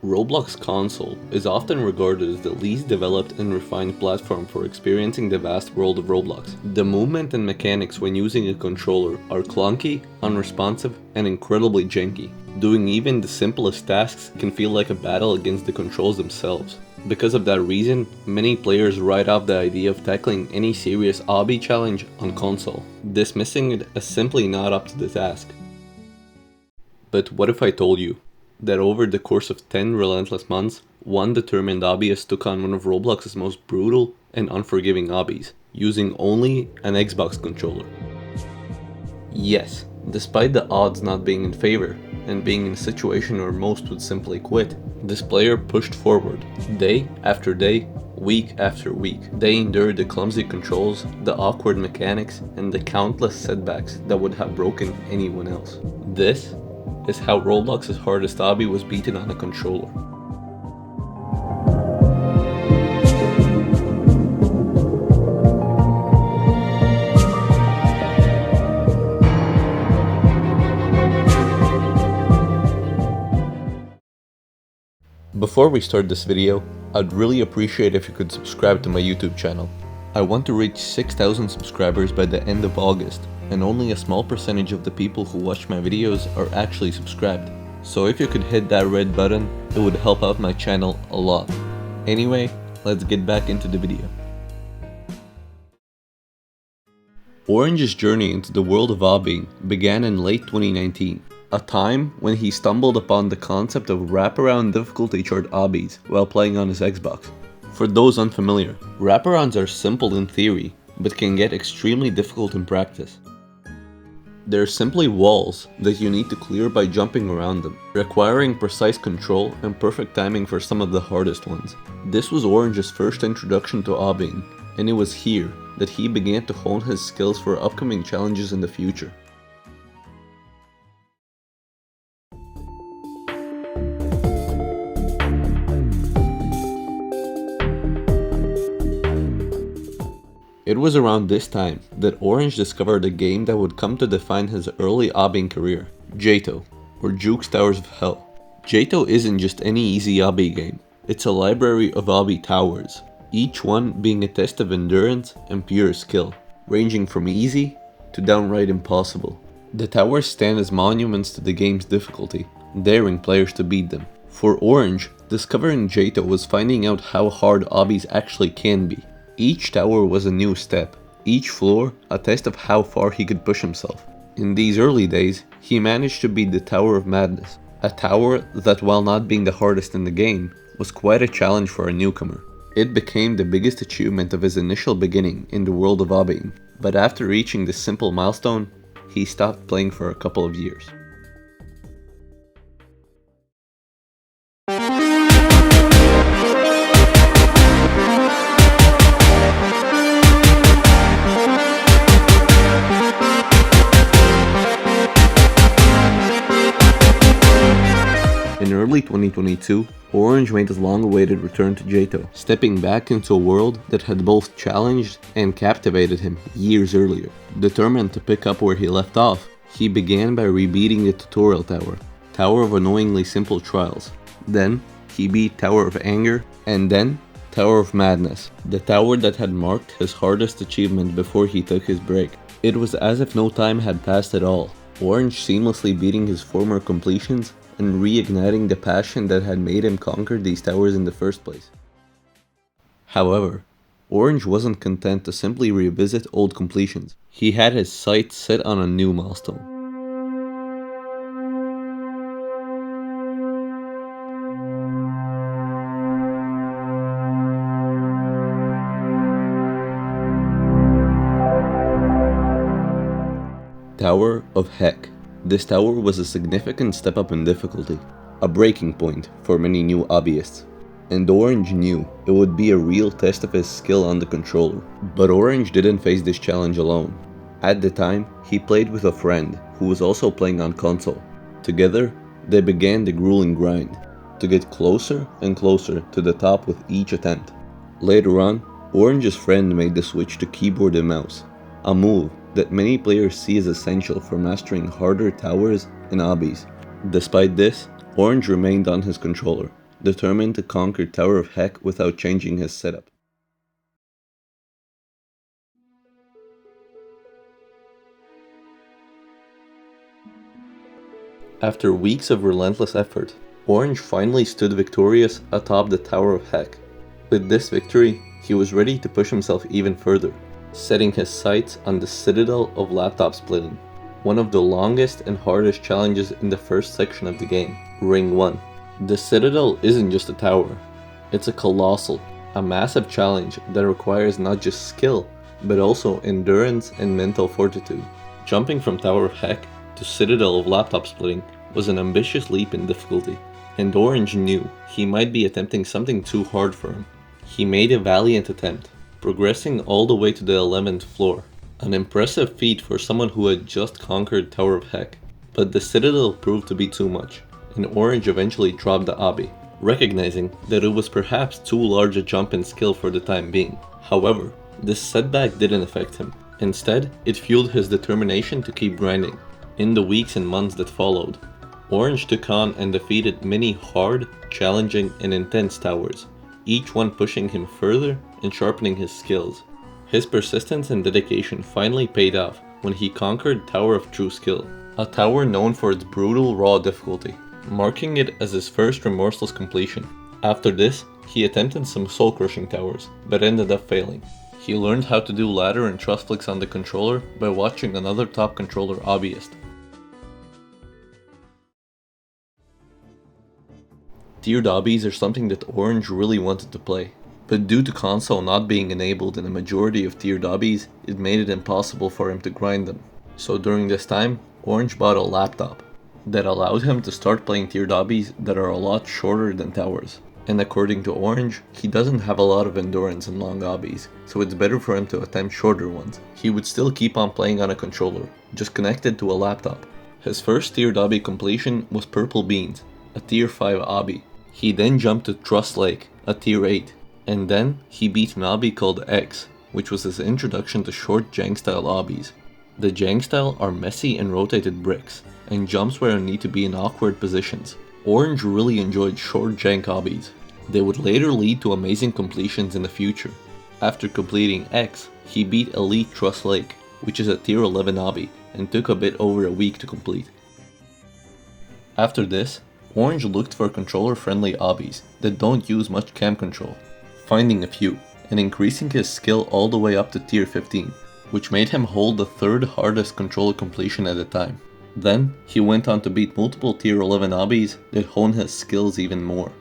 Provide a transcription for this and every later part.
Roblox Console is often regarded as the least developed and refined platform for experiencing the vast world of Roblox. The movement and mechanics when using a controller are clunky, unresponsive, and incredibly janky. Doing even the simplest tasks can feel like a battle against the controls themselves. Because of that reason, many players write off the idea of tackling any serious obby challenge on console, dismissing it as simply not up to the task. But what if I told you that over the course of 10 relentless months, one determined obbiist took on one of Roblox's most brutal and unforgiving obbies, using only an Xbox controller? Yes, despite the odds not being in favor, and being in a situation where most would simply quit, this player pushed forward, day after day, week after week. They endured the clumsy controls, the awkward mechanics, and the countless setbacks that would have broken anyone else. This is how Roblox's hardest obby was beaten on a controller. Before we start this video, I'd really appreciate if you could subscribe to my YouTube channel. I want to reach 6,000 subscribers by the end of August, and only a small percentage of the people who watch my videos are actually subscribed. So if you could hit that red button, it would help out my channel a lot. Anyway, let's get back into the video. Orange's journey into the world of obbying began in late 2019, a time when he stumbled upon the concept of wraparound difficulty chart obbies while playing on his Xbox. For those unfamiliar, wraparounds are simple in theory, but can get extremely difficult in practice. They're simply walls that you need to clear by jumping around them, requiring precise control and perfect timing for some of the hardest ones. This was Orange's first introduction to obbying, and it was here that he began to hone his skills for upcoming challenges in the future. It was around this time that Orange discovered a game that would come to define his early obbying career, Jato, or Juke's Towers of Hell. Jato isn't just any easy obby game, it's a library of obby towers, each one being a test of endurance and pure skill, ranging from easy to downright impossible. The towers stand as monuments to the game's difficulty, daring players to beat them. For Orange, discovering Jato was finding out how hard obbies actually can be. Each tower was a new step, each floor a test of how far he could push himself. In these early days, he managed to beat the Tower of Madness, a tower that, while not being the hardest in the game, was quite a challenge for a newcomer. It became the biggest achievement of his initial beginning in the world of obbying, but after reaching this simple milestone, he stopped playing for a couple of years. In early 2022, Orange made his long-awaited return to Jato, stepping back into a world that had both challenged and captivated him years earlier. Determined to pick up where he left off, he began by rebeating the Tutorial Tower, Tower of Annoyingly Simple Trials. Then, he beat Tower of Anger, and then Tower of Madness, the tower that had marked his hardest achievement before he took his break. It was as if no time had passed at all, Orange seamlessly beating his former completions and reigniting the passion that had made him conquer these towers in the first place. However, Orange wasn't content to simply revisit old completions. He had his sights set on a new milestone. Tower of Heck. This tower was a significant step up in difficulty, a breaking point for many new obbyists, and Orange knew it would be a real test of his skill on the controller. But Orange didn't face this challenge alone. At the time, he played with a friend who was also playing on console. Together, they began the grueling grind, to get closer and closer to the top with each attempt. Later on, Orange's friend made the switch to keyboard and mouse, a move that many players see as essential for mastering harder towers and obbies. Despite this, Orange remained on his controller, determined to conquer Tower of Heck without changing his setup. After weeks of relentless effort, Orange finally stood victorious atop the Tower of Heck. With this victory, he was ready to push himself even further, setting his sights on the Citadel of laptop splitting, one of the longest and hardest challenges in the first section of the game, Ring 1. The Citadel isn't just a tower, it's a colossal, a massive challenge that requires not just skill, but also endurance and mental fortitude. Jumping from Tower of Heck to Citadel of laptop splitting was an ambitious leap in difficulty, and Orange knew he might be attempting something too hard for him. He made a valiant attempt, progressing all the way to the 11th floor, an impressive feat for someone who had just conquered Tower of Heck. But the Citadel proved to be too much, and Orange eventually dropped the obby, recognizing that it was perhaps too large a jump in skill for the time being. However, this setback didn't affect him. Instead, it fueled his determination to keep grinding. In the weeks and months that followed, Orange took on and defeated many hard, challenging, and intense towers, each one pushing him further and sharpening his skills. His persistence and dedication finally paid off when he conquered Tower of True Skill, a tower known for its brutal raw difficulty, marking it as his first remorseless completion. After this, he attempted some soul-crushing towers, but ended up failing. He learned how to do ladder and trust flicks on the controller by watching another top controller obbyist. Tiered obbies are something that Orange really wanted to play, but due to console not being enabled in a majority of tiered obbies, it made it impossible for him to grind them. So during this time, Orange bought a laptop that allowed him to start playing tiered obbies that are a lot shorter than towers. And according to Orange, he doesn't have a lot of endurance in long obbies, so it's better for him to attempt shorter ones. He would still keep on playing on a controller, just connected to a laptop. His first tiered obby completion was Purple Beans, a tier 5 obby. He then jumped to Trust Lake, a tier 8, and then he beat an obby called X, which was his introduction to short jank style obbies. The jank style are messy and rotated bricks, and jumps where you need to be in awkward positions. Orange really enjoyed short jank obbies. They would later lead to amazing completions in the future. After completing X, he beat Elite Trust Lake, which is a tier 11 obby, and took a bit over a week to complete. After this, Orange looked for controller-friendly obbies that don't use much cam control, finding a few, and increasing his skill all the way up to tier 15, which made him hold the third hardest controller completion at the time. Then, he went on to beat multiple tier 11 obbies that honed his skills even more.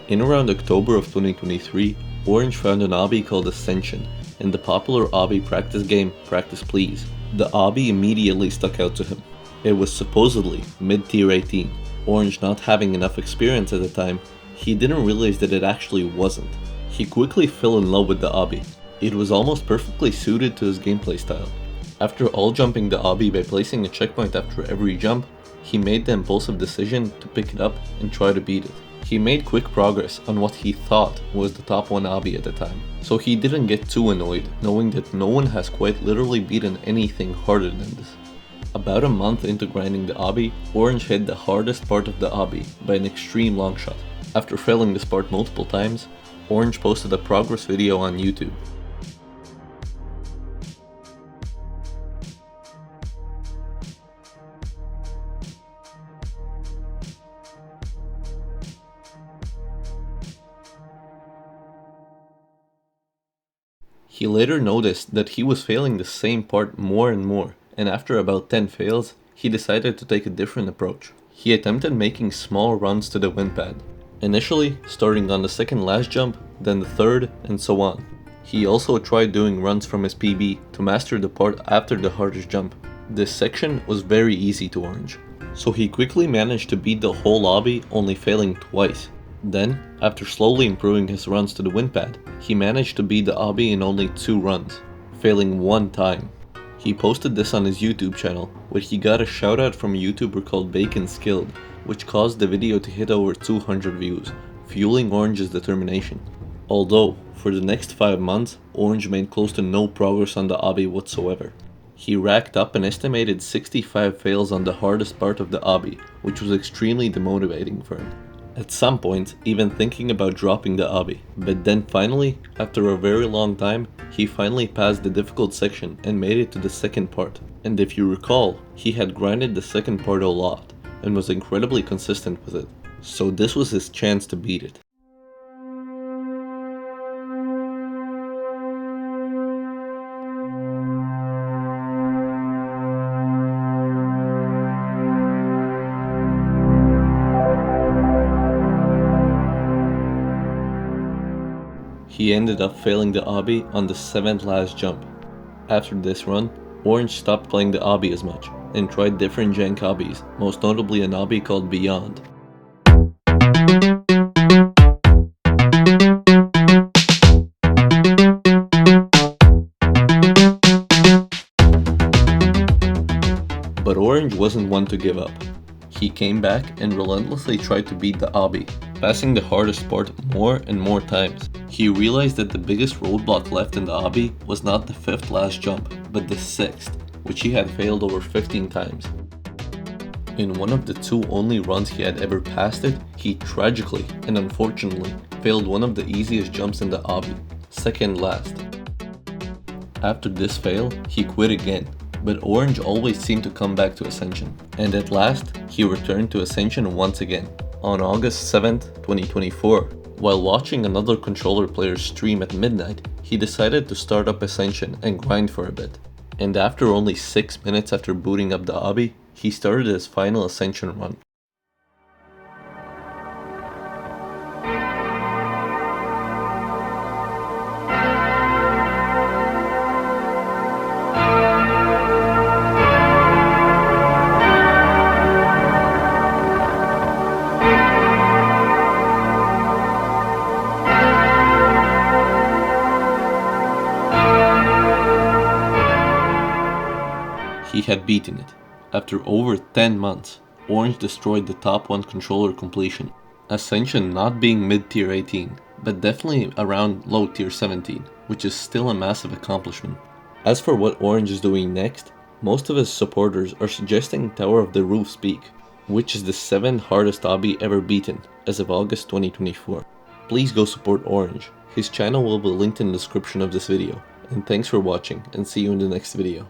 In around October of 2023, Orange found an obby called Ascension in the popular obby practice game Practice Please. The obby immediately stuck out to him. It was supposedly mid-tier 18. Orange not having enough experience at the time, he didn't realize that it actually wasn't. He quickly fell in love with the obby. It was almost perfectly suited to his gameplay style. After all jumping the obby by placing a checkpoint after every jump, he made the impulsive decision to pick it up and try to beat it. He made quick progress on what he thought was the top 1 obby at the time, so he didn't get too annoyed knowing that no one has quite literally beaten anything harder than this. About a month into grinding the obby, Orange hit the hardest part of the obby by an extreme long shot. After failing this part multiple times, Orange posted a progress video on YouTube. He later noticed that he was failing the same part more and more, and after about 10 fails, he decided to take a different approach. He attempted making small runs to the wind pad, initially starting on the second last jump, then the third, and so on. He also tried doing runs from his PB to master the part after the hardest jump. This section was very easy to Orange, so he quickly managed to beat the whole obby, only failing twice. Then, after slowly improving his runs to the wind pad, he managed to beat the obby in only 2 runs, failing 1 time. He posted this on his YouTube channel, where he got a shout out from a YouTuber called Bacon Skilled, which caused the video to hit over 200 views, fueling Orange's determination. Although, for the next 5 months, Orange made close to no progress on the obby whatsoever. He racked up an estimated 65 fails on the hardest part of the obby, which was extremely demotivating for him. At some point, even thinking about dropping the obby. But then finally, after a very long time, he finally passed the difficult section and made it to the second part. And if you recall, he had grinded the second part a lot, and was incredibly consistent with it. So this was his chance to beat it. He ended up failing the obby on the 7th last jump. After this run, Orange stopped playing the obby as much, and tried different jank obbies, most notably an obby called Beyond. But Orange wasn't one to give up. He came back and relentlessly tried to beat the obby, passing the hardest part more and more times. He realized that the biggest roadblock left in the obby was not the 5th last jump, but the 6th, which he had failed over 15 times. In one of the 2 only runs he had ever passed it, he tragically and unfortunately failed one of the easiest jumps in the obby, 2nd last. After this fail, he quit again, but Orange always seemed to come back to Ascension, and at last, he returned to Ascension once again. On August 7th, 2024, while watching another controller player's stream at midnight, he decided to start up Ascension and grind for a bit. And after only 6 minutes after booting up the obby, he started his final Ascension run. He had beaten it. After over 10 months, Orange destroyed the top 1 controller completion. Ascension not being mid-tier 18, but definitely around low tier 17, which is still a massive accomplishment. As for what Orange is doing next, most of his supporters are suggesting Tower of the Roof's Peak, which is the 7th hardest obby ever beaten as of August 2024. Please go support Orange. His channel will be linked in the description of this video. And thanks for watching, and see you in the next video.